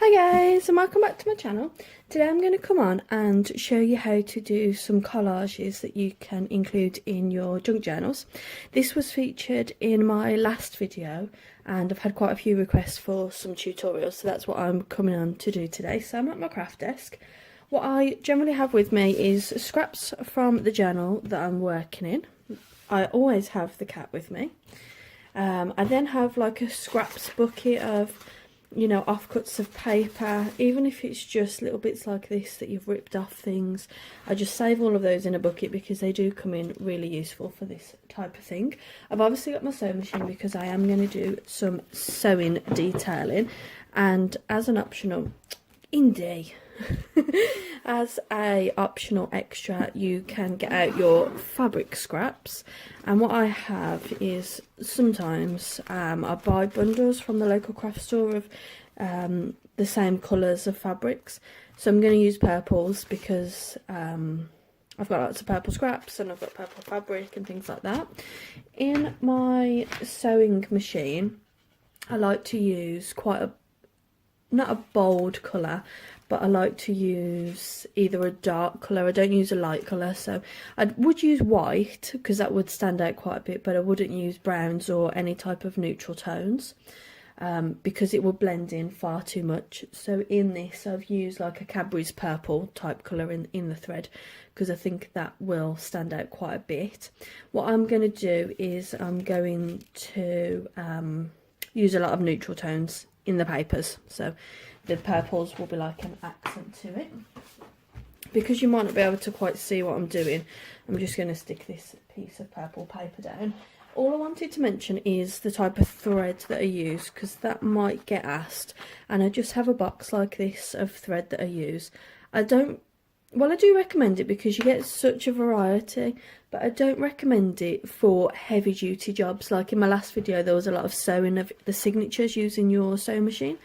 Hi guys, and welcome back to my channel. Today I'm going to come on and show you how to do some collages that you can include in your junk journals. This was featured in my last video and I've had quite a few requests for some tutorials, so that's what I'm coming on to do today. So I'm at my craft desk. What I generally have with me is scraps from the journal that I'm working in. I always have the cat with me. I then have like a scraps bucket of offcuts of paper, even if it's just little bits like this that you've ripped off things. I just save all of those in a bucket because they do come in really useful for this type of thing. I've obviously got my sewing machine because I am going to do some sewing detailing, and as an optional as a optional extra, you can get out your fabric scraps. And what I have is sometimes I buy bundles from the local craft store of the same colours of fabrics. So I'm going to use purples because I've got lots of purple scraps and I've got purple fabric and things like that. In my sewing machine, I like to use not a bold colour, but I like to use either a dark colour. I don't use a light colour, so I would use white because that would stand out quite a bit, but I wouldn't use browns or any type of neutral tones because it will blend in far too much. So in this I've used like a Cadbury's purple type colour in the thread because I think that will stand out quite a bit. What I'm going to do is I'm going to use a lot of neutral tones in the papers, so the purples will be like an accent to it. Because you might not be able to quite see what I'm doing, I'm just going to stick this piece of purple paper down. All I wanted to mention is the type of thread that I use, because that might get asked, and I just have a box like this of thread that I use. I do recommend it because you get such a variety, but I don't recommend it for heavy duty jobs. Like in my last video there was a lot of sewing of the signatures using your sewing machine,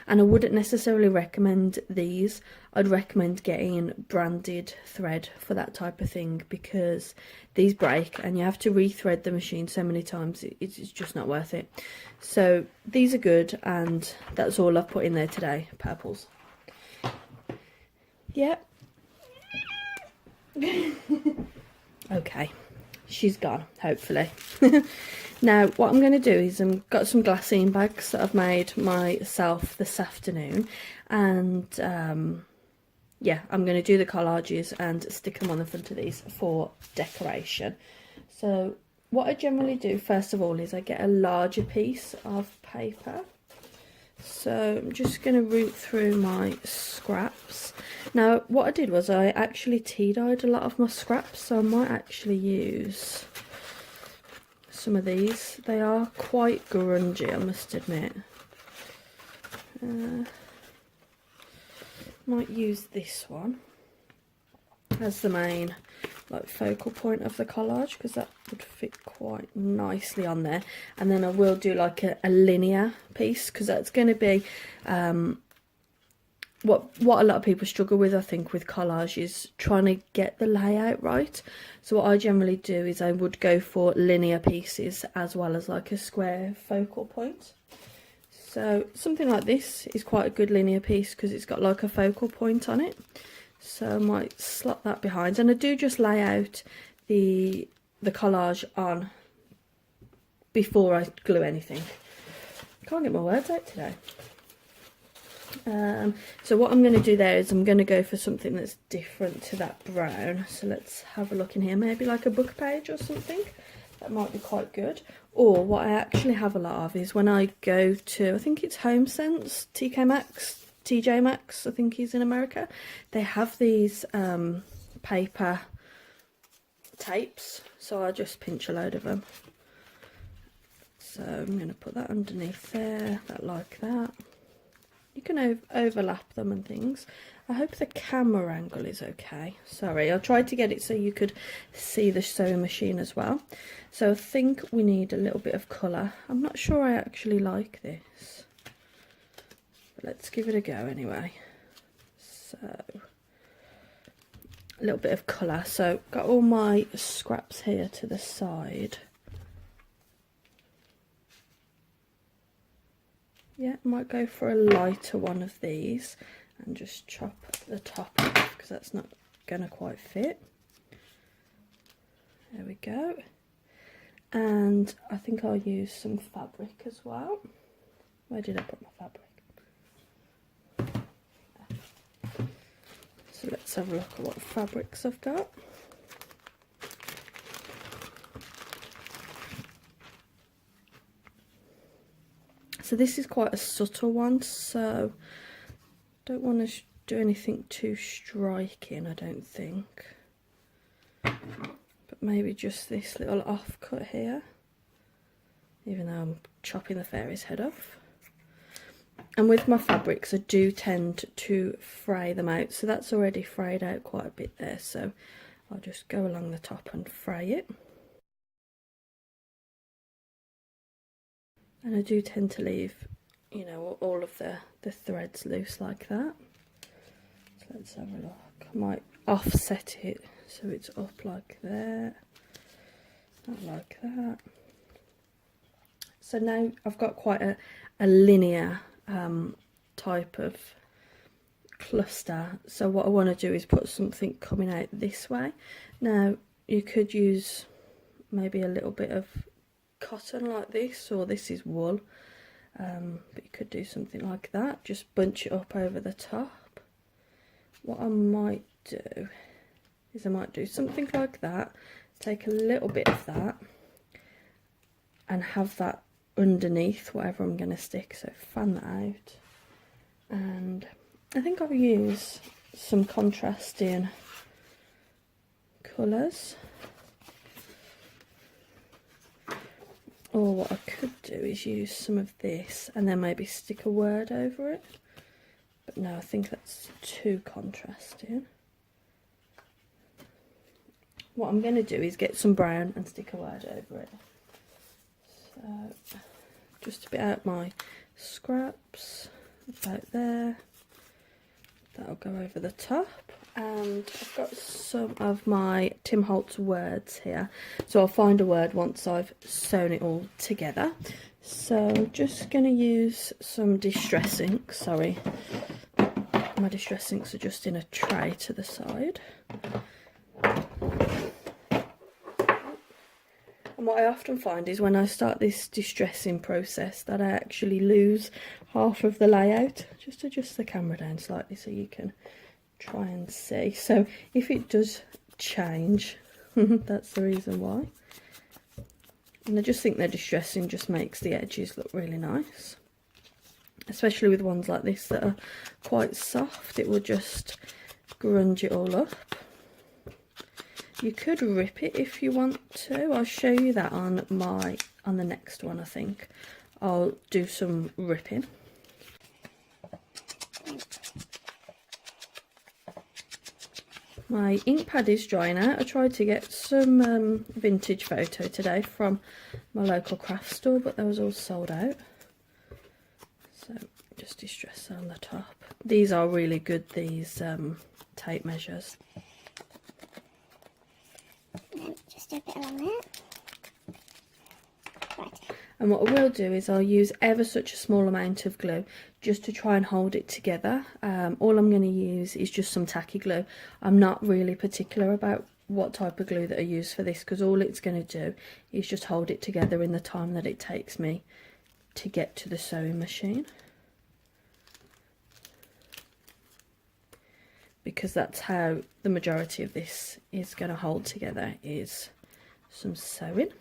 and I wouldn't necessarily recommend these. I'd recommend getting branded thread for that type of thing because these break and you have to rethread the machine so many times, it's just not worth it. So these are good, and that's all I've put in there today, purples. Yep. Okay, she's gone, hopefully. Now what I'm going to do is I've got some glassine bags that I've made myself this afternoon, and yeah, I'm going to do the collages and stick them on the front of these for decoration. So what I generally do first of all is I get a larger piece of paper. So I'm just going to root through my scraps. Now what I did was I actually tea-dyed a lot of my scraps, so I might actually use some of these. They are quite grungy, I must admit. Might use this one as the main like focal point of the collage because that would fit quite nicely on there. And then I will do like a linear piece because that's going to be what a lot of people struggle with, I think, with collage, is trying to get the layout right. So what I generally do is I would go for linear pieces as well as like a square focal point. So something like this is quite a good linear piece because it's got like a focal point on it. So I might slot that behind, and I do just lay out the collage on before I glue anything. I can't get my words out today. So what I'm going to do there is I'm going to go for something that's different to that brown. So let's have a look in here, maybe like a book page or something. That might be quite good. Or what I actually have a lot of is when I go to, I think it's Home Sense, TK Maxx, TJ Maxx, I think he's in America. They have these paper tapes, so I'll just pinch a load of them. So I'm going to put that underneath there, like that. You can overlap them and things. I hope the camera angle is okay. Sorry, I tried to get it so you could see the sewing machine as well. So I think we need a little bit of colour. I'm not sure I actually like this, but let's give it a go anyway. So a little bit of colour. So got all my scraps here to the side. Yeah, I might go for a lighter one of these and just chop the top off because that's not gonna quite fit. There we go. And I think I'll use some fabric as well. Where did I put my fabric? So let's have a look at what fabrics I've got. So this is quite a subtle one, so don't want to do anything too striking, I don't think. But maybe just this little offcut here, even though I'm chopping the fairy's head off. And with my fabrics, I do tend to fray them out, so that's already frayed out quite a bit there, so I'll just go along the top and fray it. And I do tend to leave, you know, all of the threads loose like that. So let's have a look. I might offset it so it's up like that, not like that. So now I've got quite a linear type of cluster. So what I want to do is put something coming out this way. Now you could use maybe a little bit of cotton like this, or this is wool, but you could do something like that, just bunch it up over the top. What I might do is I might do something like that, take a little bit of that and have that underneath whatever I'm going to stick, so fan that out. And I think I'll use some contrasting colours. Or what I could do is use some of this and then maybe stick a word over it. But no, I think that's too contrasting. What I'm going to do is get some brown and stick a word over it. So, just a bit out my scraps, about there. That'll go over the top. And I've got some of my Tim Holtz words here, so I'll find a word once I've sewn it all together. So just going to use some distress ink. Sorry, my distress inks are just in a tray to the side. And what I often find is when I start this distressing process that I actually lose half of the layout. Just adjust the camera down slightly so you can try and see. So if it does change, that's the reason why. And I just think the distressing just makes the edges look really nice, especially with ones like this that are quite soft. It will just grunge it all up. You could rip it if you want to. I'll show you that on the next one. I think I'll do some ripping. My ink pad is drying out. I tried to get some vintage photo today from my local craft store, but they was all sold out. So just distress on the top. These are really good, these tape measures. Just do a bit along there. Right. And what I will do is I'll use ever such a small amount of glue just to try and hold it together. All I'm going to use is just some tacky glue. I'm not really particular about what type of glue that I use for this, because all it's going to do is just hold it together in the time that it takes me to get to the sewing machine. Because that's how the majority of this is going to hold together, is some sewing.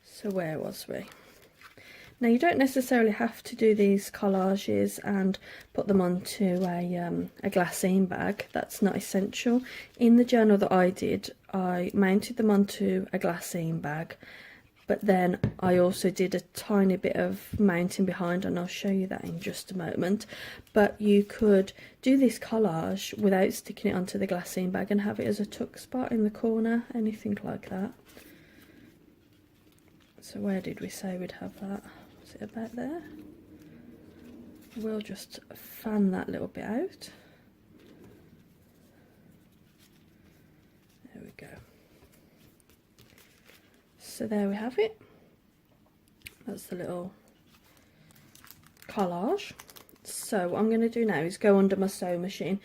So where was we? Now you don't necessarily have to do these collages and put them onto a glassine bag. That's not essential. In the journal that I did, I mounted them onto a glassine bag, but then I also did a tiny bit of mounting behind, and I'll show you that in just a moment. But you could do this collage without sticking it onto the glassine bag and have it as a tuck spot in the corner, anything like that. So where did we say we'd have that? Was it about there? We'll just fan that little bit out. There we go. So there we have it. That's the little collage. So what I'm going to do now is go under my sewing machine.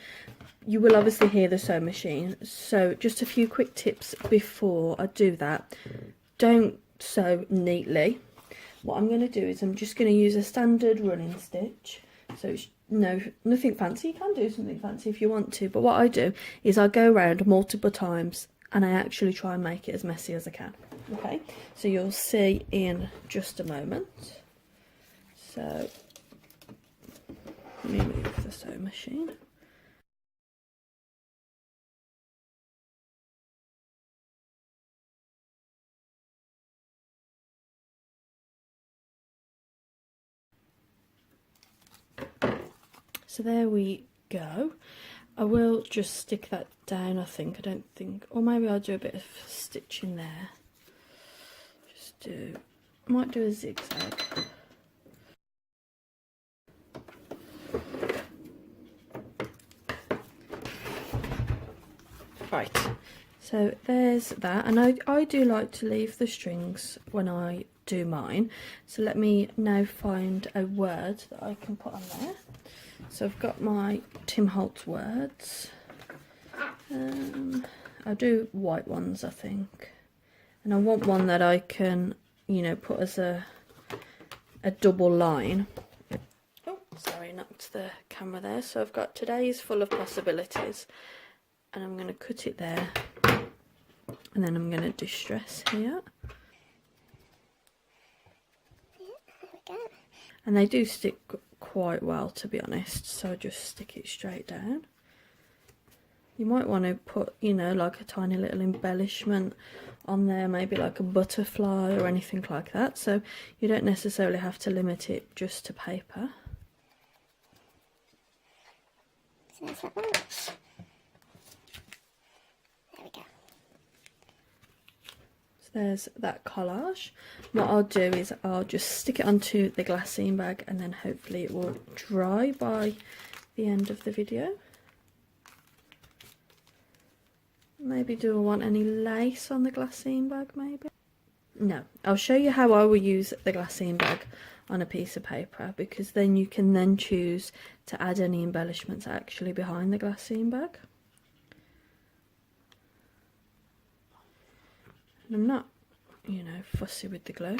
You will obviously hear the sewing machine, so just a few quick tips before I do that. Don't sew neatly. What I'm going to do is I'm just going to use a standard running stitch. So it's nothing fancy. You can do something fancy if you want to, but what I do is I go around multiple times and I actually try and make it as messy as I can. Okay, so you'll see in just a moment. So let me move the sewing machine. So there we go. I will just stick that down, I don't think, or maybe I'll do a bit of stitching there. Might do a zigzag. Right, so there's that, and I do like to leave the strings when I do mine. So let me now find a word that I can put on there. So I've got my Tim Holtz words. I'll do white ones, I think. And I want one that I can, you know, put as a double line. Oh, sorry, knocked the camera there. So I've got today's full of possibilities. And I'm going to cut it there. And then I'm going to distress here. And they do stick quite well, to be honest, so just stick it straight down. You might want to put, you know, like a tiny little embellishment on there, maybe like a butterfly or anything like that, so you don't necessarily have to limit it just to paper. So there's that one. There we go. There's that collage. What I'll do is I'll just stick it onto the glassine bag and then hopefully it will dry by the end of the video. Maybe do I want any lace on the glassine bag maybe? No, I'll show you how I will use the glassine bag on a piece of paper, because then you can then choose to add any embellishments actually behind the glassine bag. And I'm not, you know, fussy with the glue.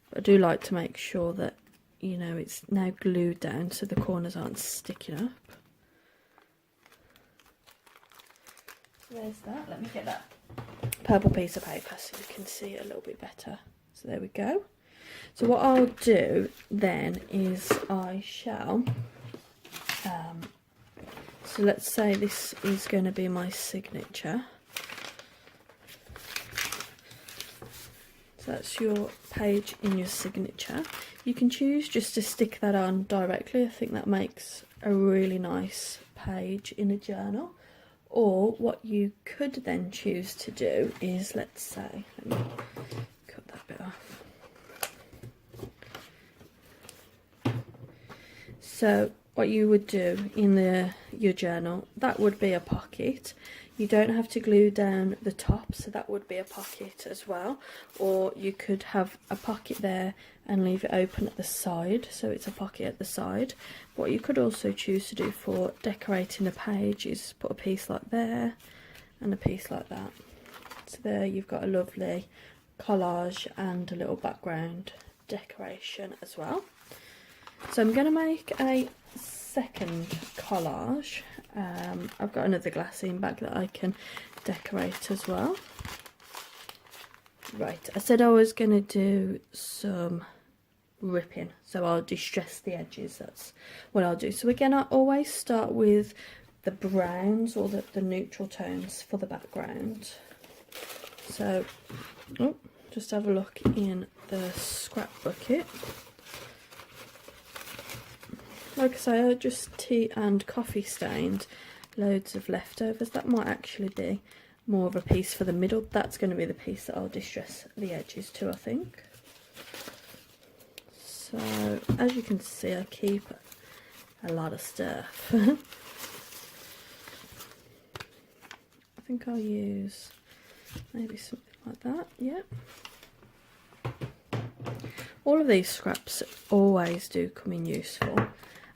But I do like to make sure that, you know, it's now glued down so the corners aren't sticking up. So there's that. Let me get that purple piece of paper so you can see it a little bit better. So there we go. So what I'll do then is I shall, so let's say this is going to be my signature. So that's your page in your signature. You can choose just to stick that on directly. I think that makes a really nice page in a journal. Or what you could then choose to do is, let's say, let me cut that bit off. So what you would do in your journal, that would be a pocket. You don't have to glue down the top, so that would be a pocket as well. Or you could have a pocket there and leave it open at the side, so it's a pocket at the side. What you could also choose to do for decorating a page is put a piece like there and a piece like that. So there you've got a lovely collage and a little background decoration as well. So I'm going to make a second collage. I've got another glassine bag that I can decorate as well. Right, I said I was going to do some ripping, so I'll distress the edges. That's what I'll do. So again, I always start with the browns or the neutral tones for the background. So, just have a look in the scrap bucket. Like I say, I just tea and coffee stained loads of leftovers. That might actually be more of a piece for the middle. That's going to be the piece that I'll distress the edges to, I think. So, as you can see, I keep a lot of stuff. think I'll use maybe something like that. Yeah. All of these scraps always do come in useful.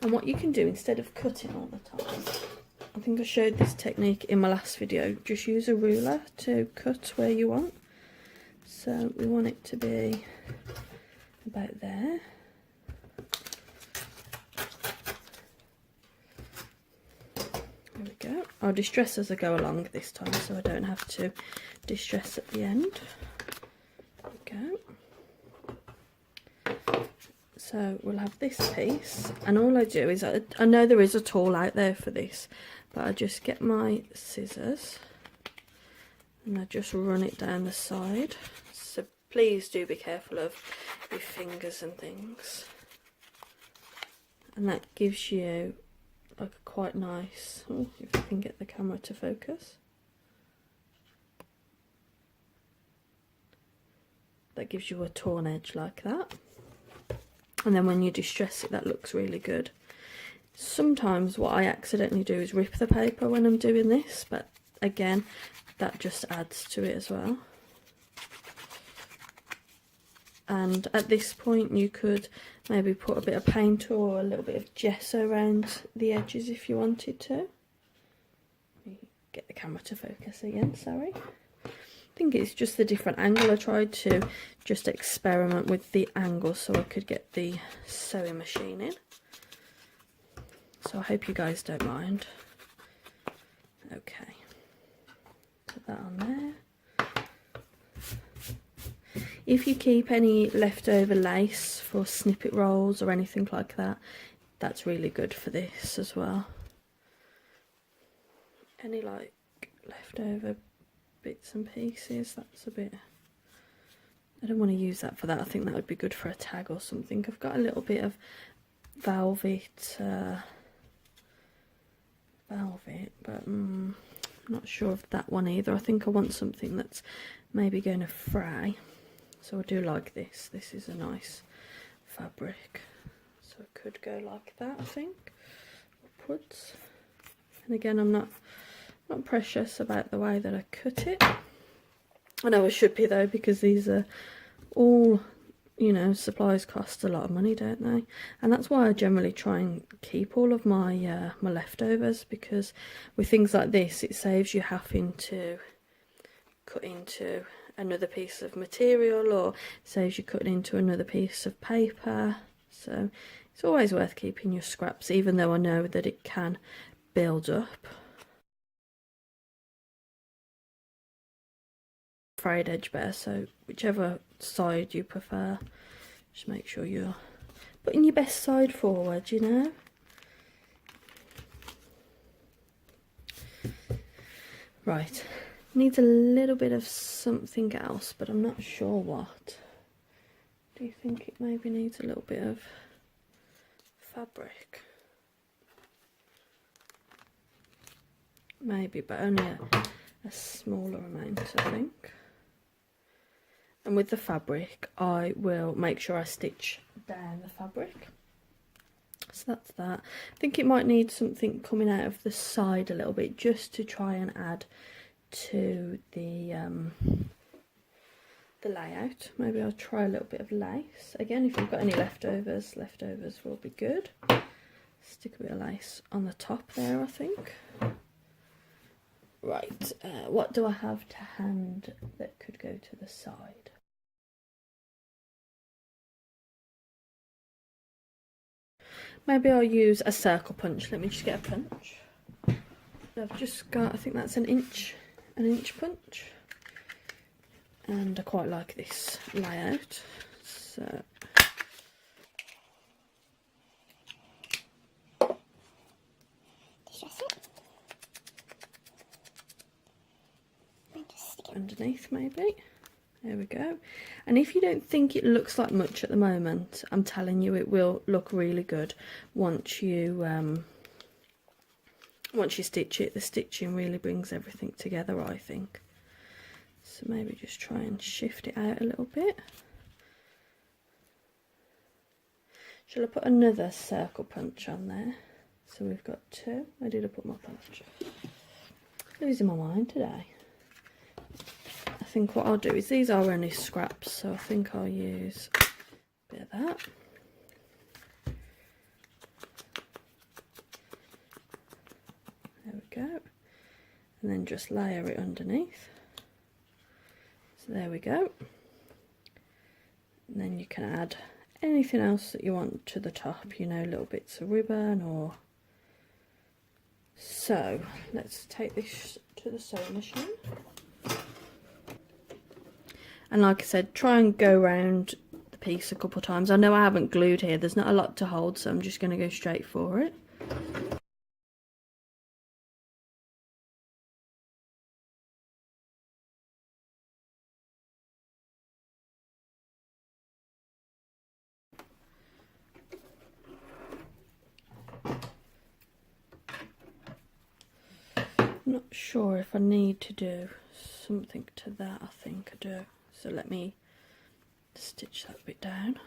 And what you can do instead of cutting all the time, I think I showed this technique in my last video, just use a ruler to cut where you want. So we want it to be about there. There we go. I'll distress as I go along this time so I don't have to distress at the end. There we go. So we'll have this piece, and all I do is, I know there is a tool out there for this, but I just get my scissors and I just run it down the side. So please do be careful of your fingers and things. And that gives you like a quite nice, oh, if I can get the camera to focus. That gives you a torn edge like that. And then when you distress it, that looks really good. Sometimes what I accidentally do is rip the paper when I'm doing this, but again, that just adds to it as well. And at this point you could maybe put a bit of paint or a little bit of gesso around the edges if you wanted to. Get the camera to focus again, sorry. I think it's just the different angle. I tried to just experiment with the angle so I could get the sewing machine in. So I hope you guys don't mind. Okay, put that on there. If you keep any leftover lace for snippet rolls or anything like that, that's really good for this as well. Any like leftover bits and pieces, that's a bit, I don't want to use that for that. I think that would be good for a tag or something. I've got a little bit of velvet, but I'm not sure of that one either. I think I want something that's maybe going to fray, so I do like this. This is a nice fabric, so it could go like that, I think, upwards. And again, I'm not precious about the way that I cut it. I know I should be though, because these are all, you know, supplies cost a lot of money, don't they? And that's why I generally try and keep all of my my leftovers, because with things like this it saves you having to cut into another piece of material, or saves you cutting into another piece of paper. So it's always worth keeping your scraps, even though I know that it can build up. Frayed edge better, so whichever side you prefer, just make sure you're putting your best side forward, you know. Right, needs a little bit of something else, but I'm not sure what. Do you think it maybe needs a little bit of fabric? Maybe, but only a smaller amount, I think. And with the fabric, I will make sure I stitch down the fabric. So that's that. I think it might need something coming out of the side a little bit, just to try and add to the layout. Maybe I'll try a little bit of lace. Again, if you've got any leftovers will be good. Stick a bit of lace on the top there, I think. Right, what do I have to hand that could go to the side? Maybe I'll use a circle punch. Let me just get a punch. I've just got, I think that's an inch punch. And I quite like this layout. So Distress it. And just stick it underneath maybe. There we go. And if you don't think it looks like much at the moment, I'm telling you it will look really good once you stitch it. The stitching really brings everything together, I think. So maybe just try and shift it out a little bit. Shall I put another circle punch on there? So we've got two. Where did I put my punch? losing my mind today. I think what I'll do is, these are only scraps, so I think I'll use a bit of that. There we go. And then just layer it underneath. So there we go. And then you can add anything else that you want to the top, you know, little bits of ribbon or... So let's take this to the sewing machine. And like I said, try and go around the piece a couple of times. I know I haven't glued here, there's not a lot to hold, so I'm just going to go straight for it. I'm not sure if I need to do something to that. I think I do. So let me stitch that bit down.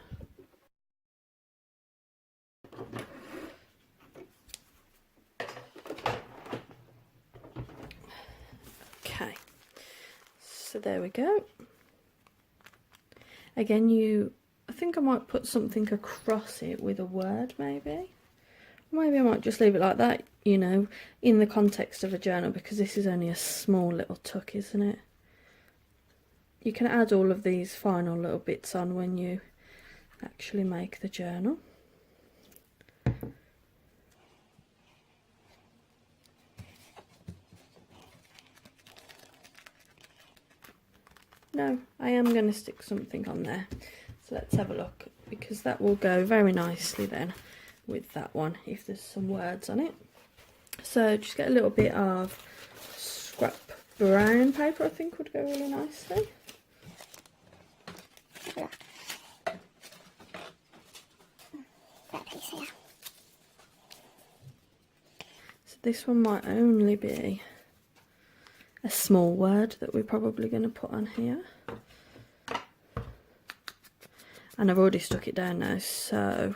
Okay, so there we go. Again, I think I might put something across it with a word, maybe. Maybe I might just leave it like that, you know, in the context of a journal, because this is only a small little tuck, isn't it? You can add all of these final little bits on when you actually make the journal. No, I am going to stick something on there. So let's have a look, because that will go very nicely then with that one if there's some words on it. So just get a little bit of scrap brown paper, I think would go really nicely. So this one might only be a small word that we're probably going to put on here. And I've already stuck it down now, so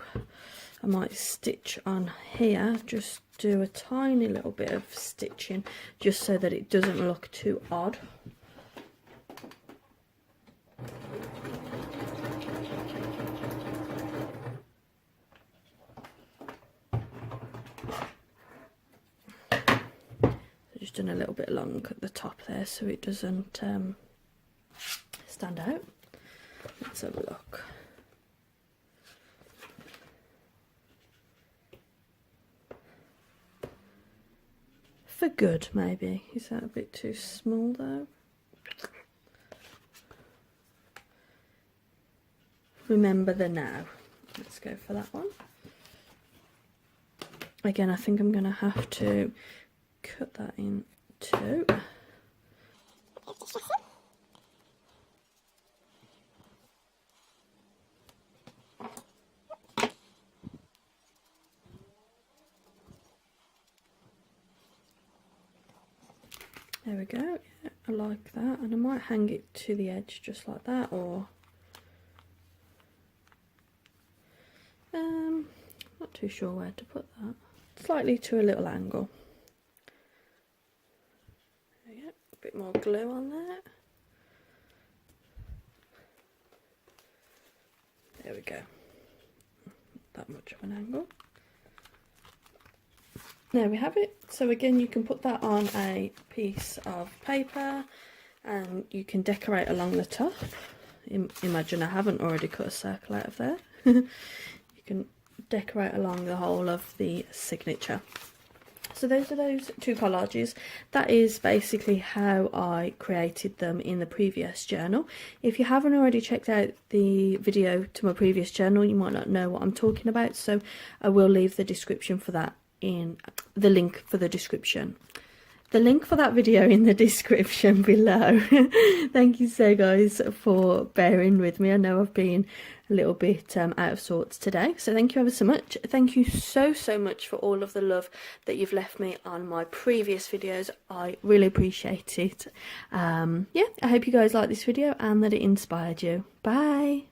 I might stitch on here, just do a tiny little bit of stitching just so that it doesn't look too odd. So just done a little bit along at the top there so it doesn't stand out. Let's have a look. For good, maybe. Is that a bit too small though? Remember the now. Let's go for that one. Again, I think I'm going to have to cut that in two. There we go. Yeah, I like that, and I might hang it to the edge just like that, or not too sure where to put that. Slightly to a little angle. There we go. A bit more glue on there. There we go. That much of an angle. There we have it. So again, you can put that on a piece of paper and you can decorate along the top. Imagine I haven't already cut a circle out of there. You can decorate along the whole of the signature. So those are those two collages. That is basically how I created them in the previous journal. If you haven't already checked out the video to my previous journal, you might not know what I'm talking about, so I will leave the description for that in the link for the description. The link for that video in the description below. Thank you so guys for bearing with me. I know I've been a little bit out of sorts today, so thank you ever so much. Thank you so much for all of the love that you've left me on my previous videos. I really appreciate it. Yeah, I hope you guys like this video and that it inspired you. Bye.